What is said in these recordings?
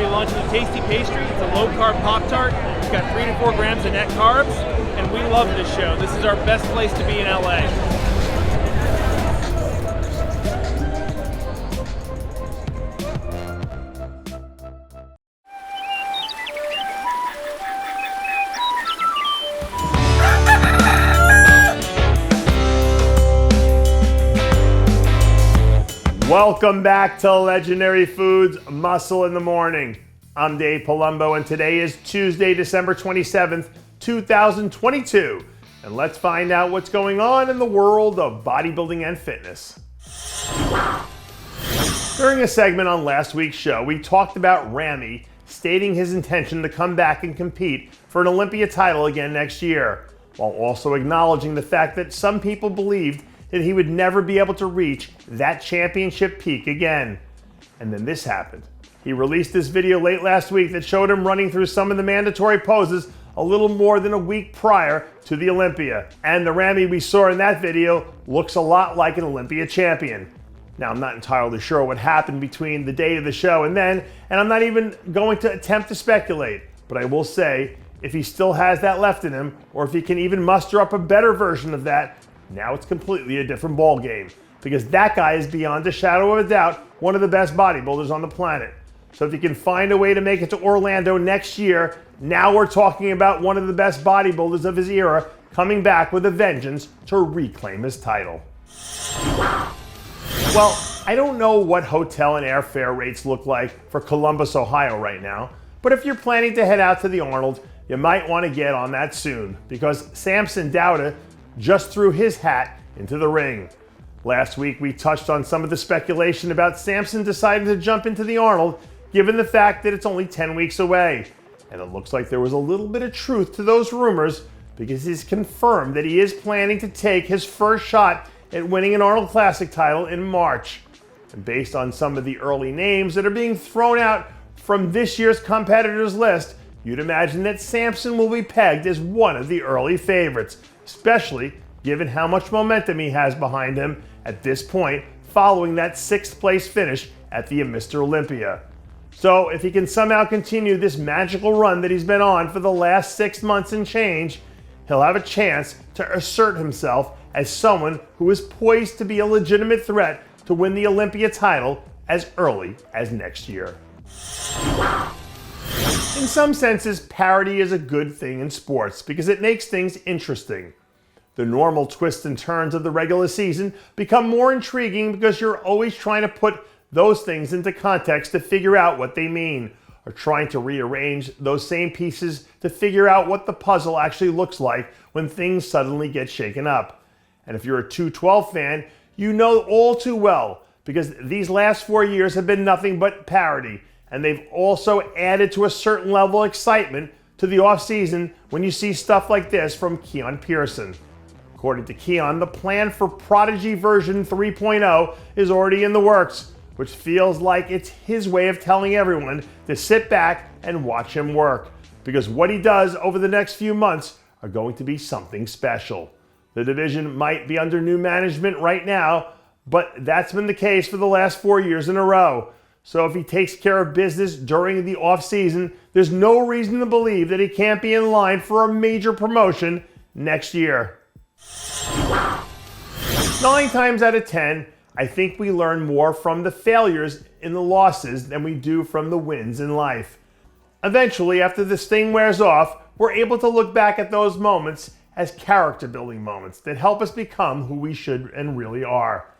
to be launching a tasty pastry. It's a low-carb Pop-Tart. It's got 3 to 4 grams of net carbs, and we love this show. This is our best place to be in LA. Welcome back to Legendary Foods Muscle in the Morning. I'm Dave Palumbo, and today is Tuesday, December 27th, 2022. And let's find out what's going on in the world of bodybuilding and fitness. During a segment on last week's show, we talked about Ramy stating his intention to come back and compete for an Olympia title again next year, while also acknowledging the fact that some people believed that he would never be able to reach that championship peak again. And then this happened. He released this video late last week that showed him running through some of the mandatory poses a little more than a week prior to the Olympia. And the Ramy we saw in that video looks a lot like an Olympia champion. Now, I'm not entirely sure what happened between the day of the show and then, and I'm not even going to attempt to speculate, but I will say, if he still has that left in him, or if he can even muster up a better version of that, now it's completely a different ball game, because that guy is beyond a shadow of a doubt one of the best bodybuilders on the planet. So if he can find a way to make it to Orlando next year, now we're talking about one of the best bodybuilders of his era coming back with a vengeance to reclaim his title. Well, I don't know what hotel and airfare rates look like for Columbus, Ohio right now, but if you're planning to head out to the Arnold, you might want to get on that soon, because Samson Dauda just threw his hat into the ring. Last week we touched on some of the speculation about Samson deciding to jump into the Arnold, given the fact that it's only 10 weeks away. And it looks like there was a little bit of truth to those rumors, because he's confirmed that he is planning to take his first shot at winning an Arnold Classic title in March. And based on some of the early names that are being thrown out from this year's competitors list, you'd imagine that Samson will be pegged as one of the early favorites, especially given how much momentum he has behind him at this point following that 6th place finish at the Mr. Olympia. So if he can somehow continue this magical run that he's been on for the last 6 months and change, he'll have a chance to assert himself as someone who is poised to be a legitimate threat to win the Olympia title as early as next year. In some senses, parity is a good thing in sports because it makes things interesting. The normal twists and turns of the regular season become more intriguing because you're always trying to put those things into context to figure out what they mean, or trying to rearrange those same pieces to figure out what the puzzle actually looks like when things suddenly get shaken up. And if you're a 212 fan, you know all too well, because these last 4 years have been nothing but parity, and they've also added to a certain level of excitement to the off-season when you see stuff like this from Keon Pearson. According to Keon, the plan for Prodigy version 3.0 is already in the works, which feels like it's his way of telling everyone to sit back and watch him work, because what he does over the next few months are going to be something special. The division might be under new management right now, but that's been the case for the last 4 years in a row. So if he takes care of business during the off-season, there's no reason to believe that he can't be in line for a major promotion next year. 9 times out of 10, I think we learn more from the failures in the losses than we do from the wins in life. Eventually, after the sting wears off, we're able to look back at those moments as character-building moments that help us become who we should and really are.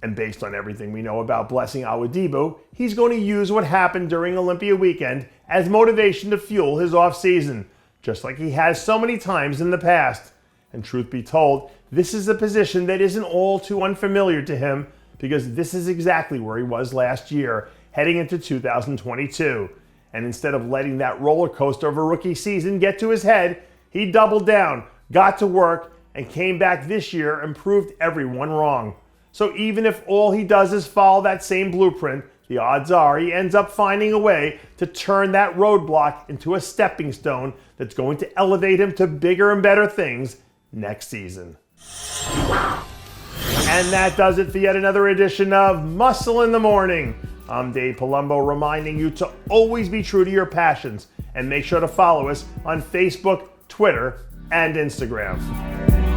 And based on everything we know about blessing Awodibu, he's going to use what happened during Olympia weekend as motivation to fuel his off-season, just like he has so many times in the past. And truth be told, this is a position that isn't all too unfamiliar to him, because this is exactly where he was last year, heading into 2022. And instead of letting that roller coaster of a rookie season get to his head, he doubled down, got to work, and came back this year and proved everyone wrong. So even if all he does is follow that same blueprint, the odds are he ends up finding a way to turn that roadblock into a stepping stone that's going to elevate him to bigger and better things next season. And that does it for yet another edition of Muscle in the Morning. I'm Dave Palumbo, reminding you to always be true to your passions and make sure to follow us on Facebook, Twitter, and Instagram.